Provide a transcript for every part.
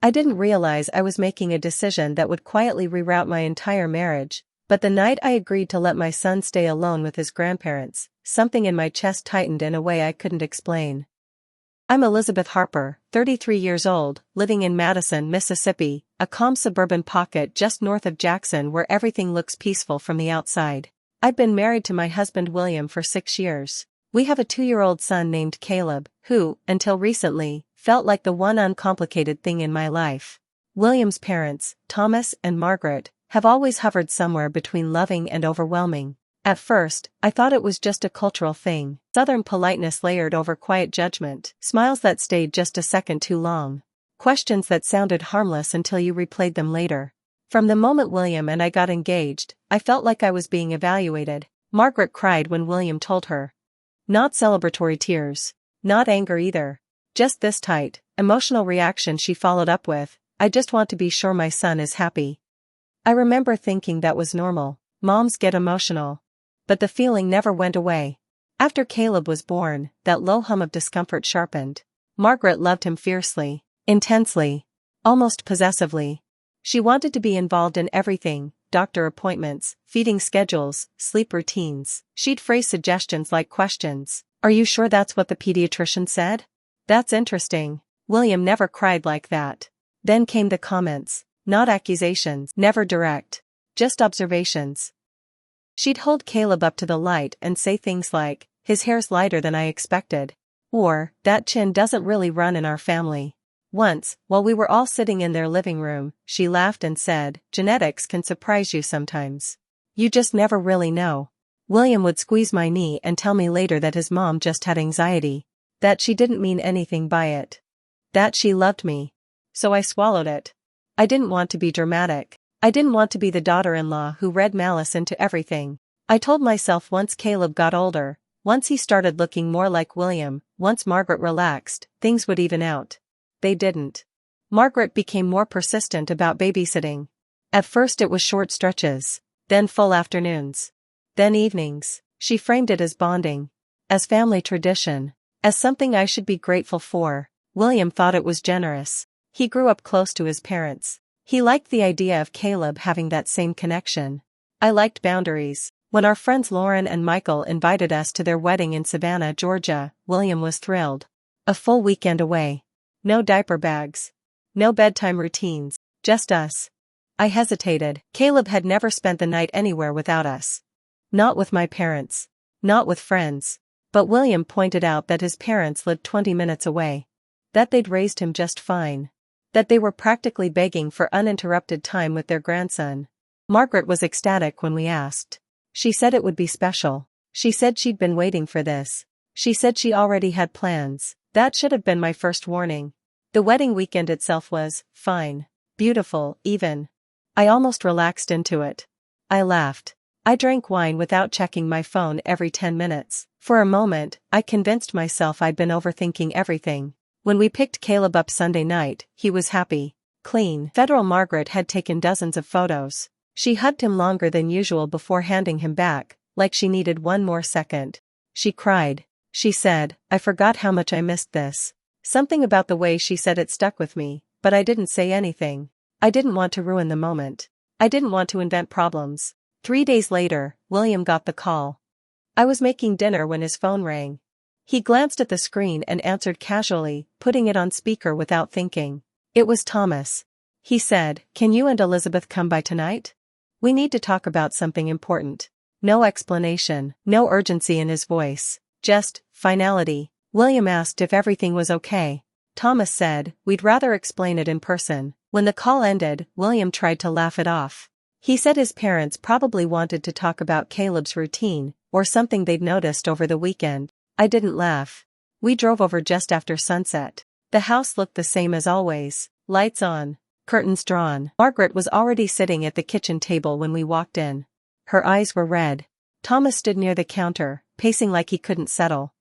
I didn't realize I was making a decision that would quietly reroute my entire marriage, but the night I agreed to let my son stay alone with his grandparents, something in my chest tightened in a way I couldn't explain. I'm Elizabeth Harper, 33 years old, living in Madison, Mississippi, a calm suburban pocket just north of Jackson where everything looks peaceful from the outside. I've been married to my husband William for 6 years. We have a 2-year-old son named Caleb, who, until recently, felt like the one uncomplicated thing in my life. William's parents, Thomas and Margaret, have always hovered somewhere between loving and overwhelming. At first, I thought it was just a cultural thing, Southern politeness layered over quiet judgment, smiles that stayed just a second too long, questions that sounded harmless until you replayed them later. From the moment William and I got engaged, I felt like I was being evaluated. Margaret cried when William told her. Not celebratory tears. Not anger either. Just this tight, emotional reaction she followed up with, I just want to be sure my son is happy. I remember thinking that was normal. Moms get emotional. But the feeling never went away. After Caleb was born, that low hum of discomfort sharpened. Margaret loved him fiercely, intensely, almost possessively. She wanted to be involved in everything, doctor appointments, feeding schedules, sleep routines. She'd phrase suggestions like questions. Are you sure that's what the pediatrician said? That's interesting. William never cried like that. Then came the comments. Not accusations, never direct. Just observations. She'd hold Caleb up to the light and say things like, his hair's lighter than I expected. Or, that chin doesn't really run in our family. Once, while we were all sitting in their living room, she laughed and said, genetics can surprise you sometimes. You just never really know. William would squeeze my knee and tell me later that his mom just had anxiety. That she didn't mean anything by it. That she loved me. So I swallowed it. I didn't want to be dramatic. I didn't want to be the daughter-in-law who read malice into everything. I told myself once Caleb got older, once he started looking more like William, once Margaret relaxed, things would even out. They didn't. Margaret became more persistent about babysitting. At first it was short stretches, then full afternoons, then evenings. She framed it as bonding, as family tradition, as something I should be grateful for. William thought it was generous. He grew up close to his parents. He liked the idea of Caleb having that same connection. I liked boundaries. When our friends Lauren and Michael invited us to their wedding in Savannah, Georgia, William was thrilled. A full weekend away. No diaper bags. No bedtime routines. Just us. I hesitated. Caleb had never spent the night anywhere without us. Not with my parents. Not with friends. But William pointed out that his parents lived 20 minutes away. That they'd raised him just fine. That they were practically begging for uninterrupted time with their grandson. Margaret was ecstatic when we asked. She said it would be special. She said she'd been waiting for this. She said she already had plans. That should have been my first warning. The wedding weekend itself was fine, beautiful, even. I almost relaxed into it. I laughed. I drank wine without checking my phone every 10 minutes. For a moment, I convinced myself I'd been overthinking everything. When we picked Caleb up Sunday night, he was happy, clean. Federal Margaret had taken dozens of photos. She hugged him longer than usual before handing him back, like she needed one more second. She cried. She said, I forgot how much I missed this. Something about the way she said it stuck with me, but I didn't say anything. I didn't want to ruin the moment. I didn't want to invent problems. 3 days later, William got the call. I was making dinner when his phone rang. He glanced at the screen and answered casually, putting it on speaker without thinking. It was Thomas. He said, can you and Elizabeth come by tonight? We need to talk about something important. No explanation, no urgency in his voice. Just finality. William asked if everything was okay. Thomas said, we'd rather explain it in person. When the call ended, William tried to laugh it off. He said his parents probably wanted to talk about Caleb's routine, or something they'd noticed over the weekend. I didn't laugh. We drove over just after sunset. The house looked the same as always. Lights on. Curtains drawn. Margaret was already sitting at the kitchen table when we walked in. Her eyes were red. Thomas stood near the counter, pacing like he couldn't settle.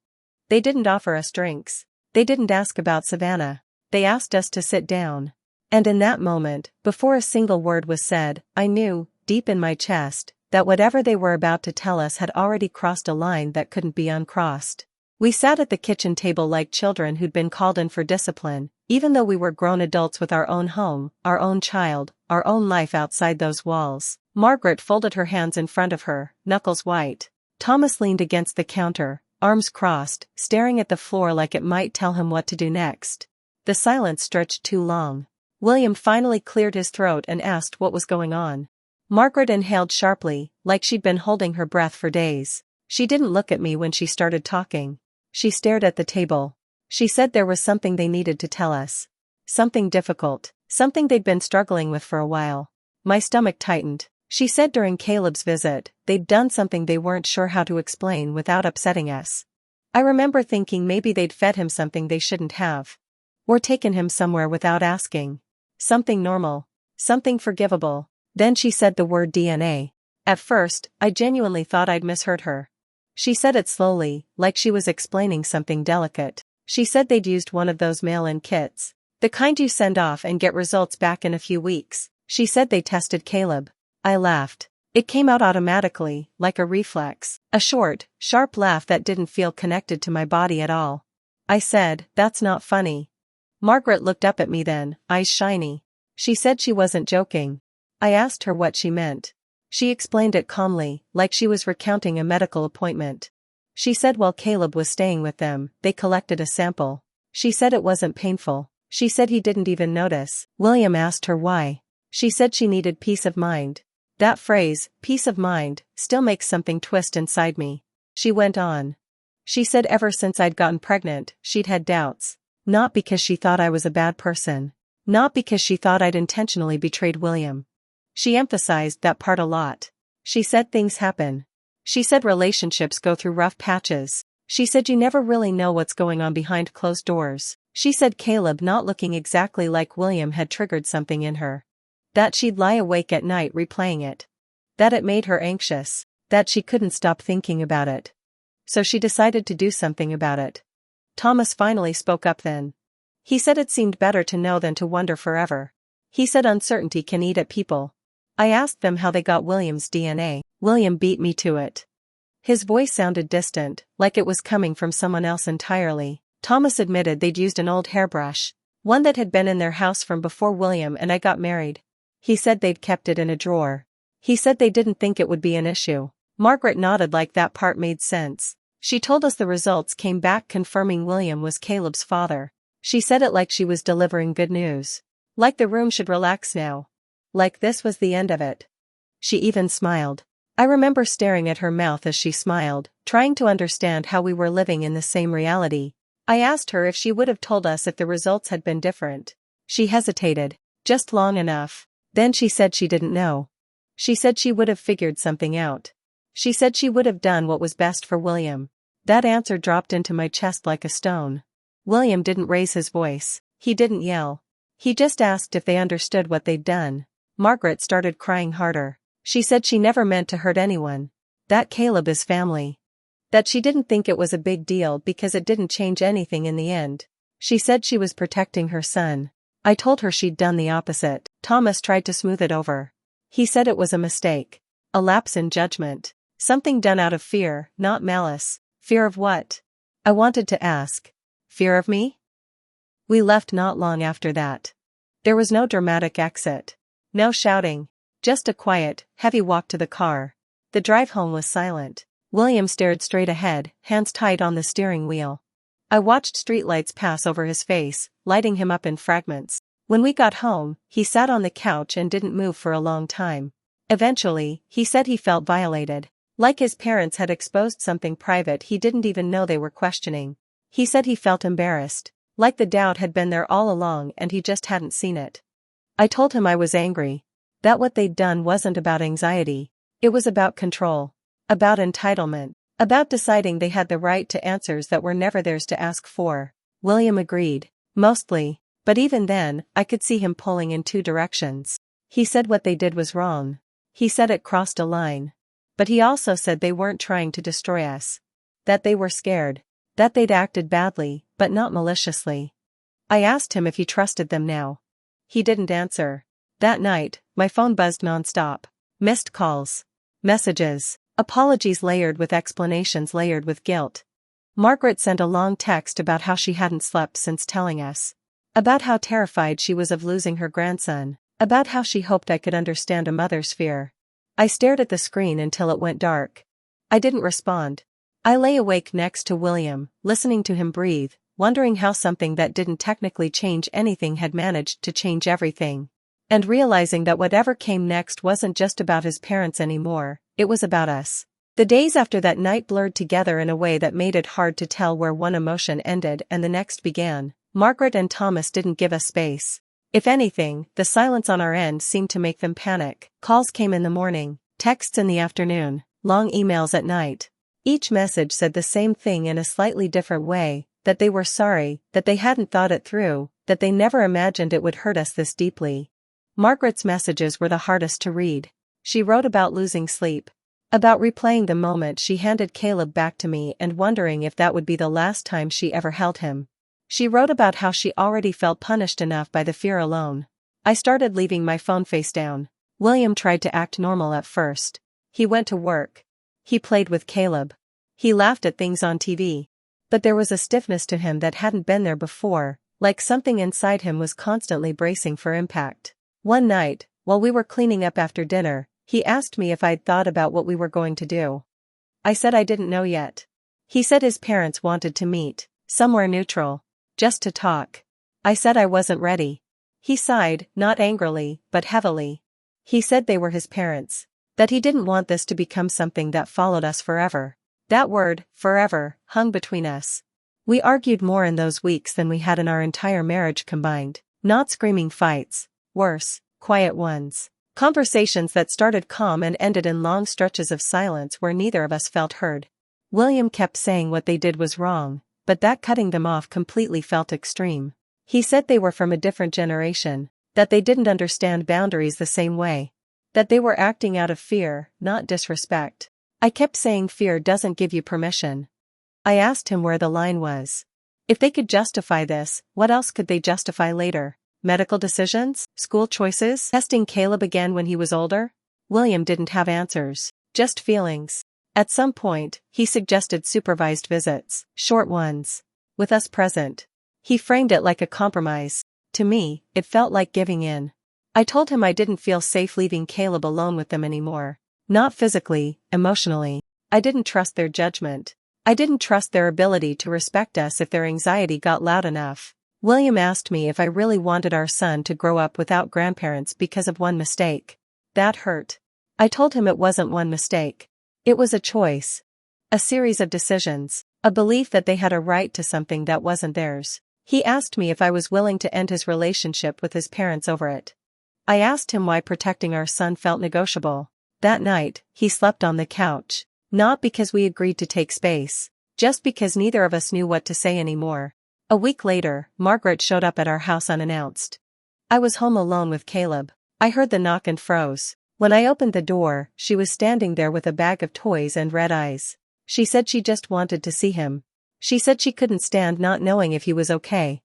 They didn't offer us drinks. They didn't ask about Savannah. They asked us to sit down. And in that moment, before a single word was said, I knew, deep in my chest, that whatever they were about to tell us had already crossed a line that couldn't be uncrossed. We sat at the kitchen table like children who'd been called in for discipline, even though we were grown adults with our own home, our own child, our own life outside those walls. Margaret folded her hands in front of her, knuckles white. Thomas leaned against the counter, arms crossed, staring at the floor like it might tell him what to do next. The silence stretched too long. William finally cleared his throat and asked what was going on. Margaret inhaled sharply, like she'd been holding her breath for days. She didn't look at me when she started talking. She stared at the table. She said there was something they needed to tell us. Something difficult, something they'd been struggling with for a while. My stomach tightened. She said during Caleb's visit, they'd done something they weren't sure how to explain without upsetting us. I remember thinking maybe they'd fed him something they shouldn't have. Or taken him somewhere without asking. Something normal. Something forgivable. Then she said the word DNA. At first, I genuinely thought I'd misheard her. She said it slowly, like she was explaining something delicate. She said they'd used one of those mail-in kits. The kind you send off and get results back in a few weeks. She said they tested Caleb. I laughed. It came out automatically, like a reflex. A short, sharp laugh that didn't feel connected to my body at all. I said, "That's not funny." Margaret looked up at me then, eyes shiny. She said she wasn't joking. I asked her what she meant. She explained it calmly, like she was recounting a medical appointment. She said while Caleb was staying with them, they collected a sample. She said it wasn't painful. She said he didn't even notice. William asked her why. She said she needed peace of mind. That phrase, peace of mind, still makes something twist inside me. She went on. She said ever since I'd gotten pregnant, she'd had doubts. Not because she thought I was a bad person. Not because she thought I'd intentionally betrayed William. She emphasized that part a lot. She said things happen. She said relationships go through rough patches. She said you never really know what's going on behind closed doors. She said Caleb not looking exactly like William had triggered something in her. That she'd lie awake at night replaying it. That it made her anxious. That she couldn't stop thinking about it. So she decided to do something about it. Thomas finally spoke up then. He said it seemed better to know than to wonder forever. He said uncertainty can eat at people. I asked them how they got William's DNA. William beat me to it. His voice sounded distant, like it was coming from someone else entirely. Thomas admitted they'd used an old hairbrush. One that had been in their house from before William and I got married. He said they'd kept it in a drawer. He said they didn't think it would be an issue. Margaret nodded like that part made sense. She told us the results came back confirming William was Caleb's father. She said it like she was delivering good news. Like the room should relax now. Like this was the end of it. She even smiled. I remember staring at her mouth as she smiled, trying to understand how we were living in the same reality. I asked her if she would have told us if the results had been different. She hesitated, just long enough. Then she said she didn't know. She said she would have figured something out. She said she would have done what was best for William. That answer dropped into my chest like a stone. William didn't raise his voice. He didn't yell. He just asked if they understood what they'd done. Margaret started crying harder. She said she never meant to hurt anyone. That Caleb is family. That she didn't think it was a big deal because it didn't change anything in the end. She said she was protecting her son. I told her she'd done the opposite. Thomas tried to smooth it over. He said it was a mistake. A lapse in judgment. Something done out of fear, not malice. Fear of what? I wanted to ask. Fear of me? We left not long after that. There was no dramatic exit. No shouting. Just a quiet, heavy walk to the car. The drive home was silent. William stared straight ahead, hands tight on the steering wheel. I watched streetlights pass over his face, lighting him up in fragments. When we got home, he sat on the couch and didn't move for a long time. Eventually, he said he felt violated. Like his parents had exposed something private he didn't even know they were questioning. He said he felt embarrassed. Like the doubt had been there all along and he just hadn't seen it. I told him I was angry. That what they'd done wasn't about anxiety. It was about control. About entitlement. About deciding they had the right to answers that were never theirs to ask for. William agreed. Mostly. But even then, I could see him pulling in two directions. He said what they did was wrong. He said it crossed a line. But he also said they weren't trying to destroy us. That they were scared. That they'd acted badly, but not maliciously. I asked him if he trusted them now. He didn't answer. That night, my phone buzzed nonstop. Missed calls. Messages. Apologies layered with explanations layered with guilt. Margaret sent a long text about how she hadn't slept since telling us. About how terrified she was of losing her grandson. About how she hoped I could understand a mother's fear. I stared at the screen until it went dark. I didn't respond. I lay awake next to William, listening to him breathe, wondering how something that didn't technically change anything had managed to change everything. And realizing that whatever came next wasn't just about his parents anymore, it was about us. The days after that night blurred together in a way that made it hard to tell where one emotion ended and the next began. Margaret and Thomas didn't give us space. If anything, the silence on our end seemed to make them panic. Calls came in the morning, texts in the afternoon, long emails at night. Each message said the same thing in a slightly different way, that they were sorry, that they hadn't thought it through, that they never imagined it would hurt us this deeply. Margaret's messages were the hardest to read. She wrote about losing sleep. About replaying the moment she handed Caleb back to me and wondering if that would be the last time she ever held him. She wrote about how she already felt punished enough by the fear alone. I started leaving my phone face down. William tried to act normal at first. He went to work. He played with Caleb. He laughed at things on TV. But there was a stiffness to him that hadn't been there before, like something inside him was constantly bracing for impact. One night, while we were cleaning up after dinner, he asked me if I'd thought about what we were going to do. I said I didn't know yet. He said his parents wanted to meet, somewhere neutral. Just to talk. I said I wasn't ready. He sighed, not angrily, but heavily. He said they were his parents. That he didn't want this to become something that followed us forever. That word, forever, hung between us. We argued more in those weeks than we had in our entire marriage combined. Not screaming fights. Worse, quiet ones. Conversations that started calm and ended in long stretches of silence where neither of us felt heard. William kept saying what they did was wrong, but that cutting them off completely felt extreme. He said they were from a different generation, that they didn't understand boundaries the same way. That they were acting out of fear, not disrespect. I kept saying fear doesn't give you permission. I asked him where the line was. If they could justify this, what else could they justify later? Medical decisions? School choices? Testing Caleb again when he was older? William didn't have answers, just feelings. At some point, he suggested supervised visits, short ones, with us present. He framed it like a compromise. To me, it felt like giving in. I told him I didn't feel safe leaving Caleb alone with them anymore. Not physically, emotionally. I didn't trust their judgment. I didn't trust their ability to respect us if their anxiety got loud enough. William asked me if I really wanted our son to grow up without grandparents because of one mistake. That hurt. I told him it wasn't one mistake. It was a choice. A series of decisions. A belief that they had a right to something that wasn't theirs. He asked me if I was willing to end his relationship with his parents over it. I asked him why protecting our son felt negotiable. That night, he slept on the couch. Not because we agreed to take space. Just because neither of us knew what to say anymore. A week later, Margaret showed up at our house unannounced. I was home alone with Caleb. I heard the knock and froze. When I opened the door, she was standing there with a bag of toys and red eyes. She said she just wanted to see him. She said she couldn't stand not knowing if he was okay.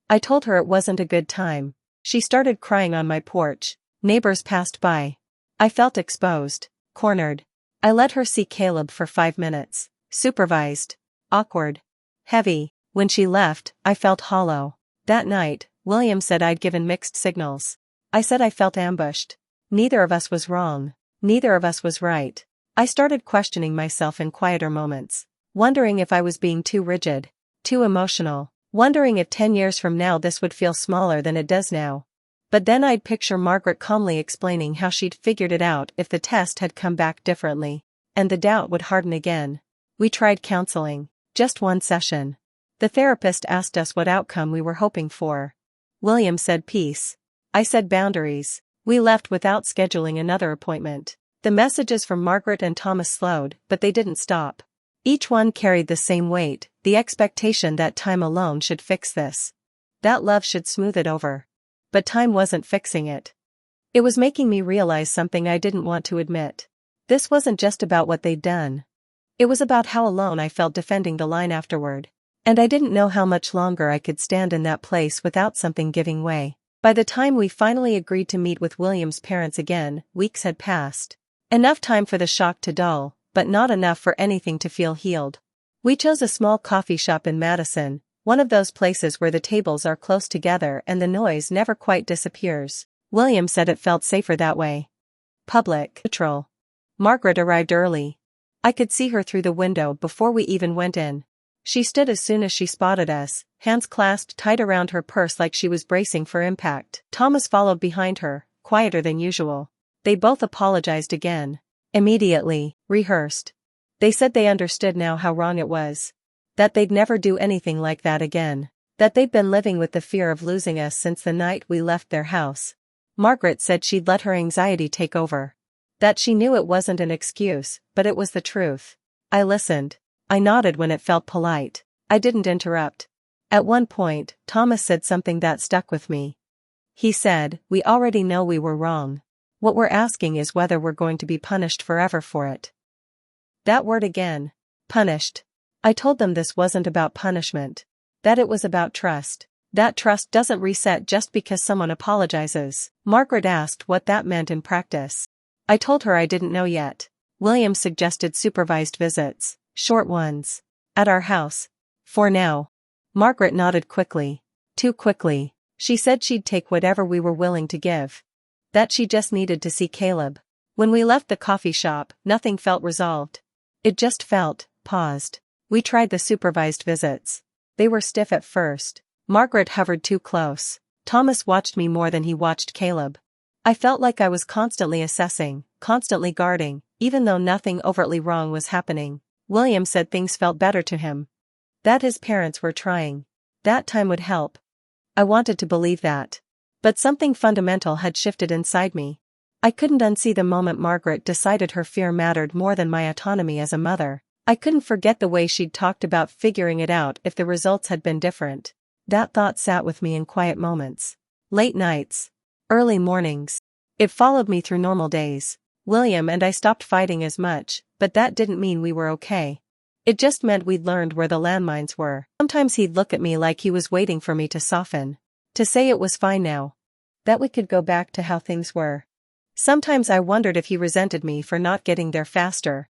I told her it wasn't a good time. She started crying on my porch. Neighbors passed by. I felt exposed, cornered. I let her see Caleb for 5 minutes. Supervised. Awkward. Heavy. When she left, I felt hollow. That night, William said I'd given mixed signals. I said I felt ambushed. Neither of us was wrong. Neither of us was right. I started questioning myself in quieter moments. Wondering if I was being too rigid. Too emotional. Wondering if 10 years from now this would feel smaller than it does now. But then I'd picture Margaret calmly explaining how she'd figured it out if the test had come back differently. And the doubt would harden again. We tried counseling. Just one session. The therapist asked us what outcome we were hoping for. William said peace. I said boundaries. We left without scheduling another appointment. The messages from Margaret and Thomas slowed, but they didn't stop. Each one carried the same weight, the expectation that time alone should fix this. That love should smooth it over. But time wasn't fixing it. It was making me realize something I didn't want to admit. This wasn't just about what they'd done. It was about how alone I felt defending the line afterward. And I didn't know how much longer I could stand in that place without something giving way. By the time we finally agreed to meet with William's parents again, weeks had passed. Enough time for the shock to dull, but not enough for anything to feel healed. We chose a small coffee shop in Madison, One of those places where the tables are close together and the noise never quite disappears. William said it felt safer that way. Public. Neutral. Margaret arrived early. I could see her through the window before we even went in. She stood as soon as she spotted us, hands clasped tight around her purse like she was bracing for impact. Thomas followed behind her, quieter than usual. They both apologized again. Immediately, rehearsed. They said they understood now how wrong it was. That they'd never do anything like that again. That they'd been living with the fear of losing us since the night we left their house. Margaret said she'd let her anxiety take over. That she knew it wasn't an excuse, but it was the truth. I listened. I nodded when it felt polite. I didn't interrupt. At one point, Thomas said something that stuck with me. He said, "We already know we were wrong. What we're asking is whether we're going to be punished forever for it." That word again. Punished. I told them this wasn't about punishment. That it was about trust. That trust doesn't reset just because someone apologizes. Margaret asked what that meant in practice. I told her I didn't know yet. William suggested supervised visits. Short ones. At our house. For now. Margaret nodded quickly. Too quickly. She said she'd take whatever we were willing to give. That she just needed to see Caleb. When we left the coffee shop, nothing felt resolved. It just felt paused. We tried the supervised visits. They were stiff at first. Margaret hovered too close. Thomas watched me more than he watched Caleb. I felt like I was constantly assessing, constantly guarding, even though nothing overtly wrong was happening. William said things felt better to him. That his parents were trying. That time would help. I wanted to believe that. But something fundamental had shifted inside me. I couldn't unsee the moment Margaret decided her fear mattered more than my autonomy as a mother. I couldn't forget the way she'd talked about figuring it out if the results had been different. That thought sat with me in quiet moments. Late nights. Early mornings. It followed me through normal days. William and I stopped fighting as much, but that didn't mean we were okay. It just meant we'd learned where the landmines were. Sometimes he'd look at me like he was waiting for me to soften. To say it was fine now. That we could go back to how things were. Sometimes I wondered if he resented me for not getting there faster.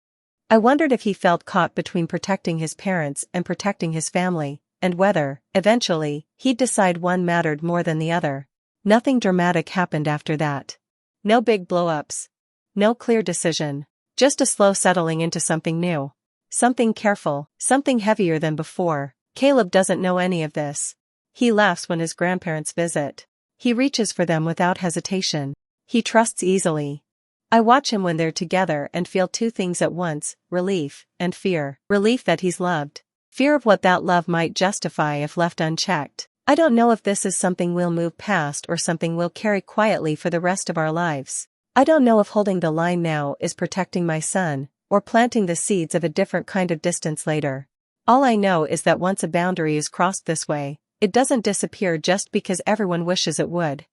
I wondered if he felt caught between protecting his parents and protecting his family, and whether, eventually, he'd decide one mattered more than the other. Nothing dramatic happened after that. No big blow-ups. No clear decision. Just a slow settling into something new. Something careful, something heavier than before. Caleb doesn't know any of this. He laughs when his grandparents visit. He reaches for them without hesitation. He trusts easily. I watch him when they're together and feel two things at once, relief and fear. Relief that he's loved. Fear of what that love might justify if left unchecked. I don't know if this is something we'll move past or something we'll carry quietly for the rest of our lives. I don't know if holding the line now is protecting my son, or planting the seeds of a different kind of distance later. All I know is that once a boundary is crossed this way, it doesn't disappear just because everyone wishes it would.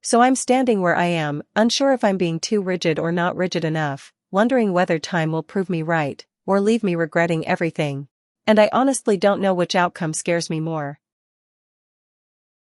So I'm standing where I am, unsure if I'm being too rigid or not rigid enough, wondering whether time will prove me right, or leave me regretting everything. And I honestly don't know which outcome scares me more.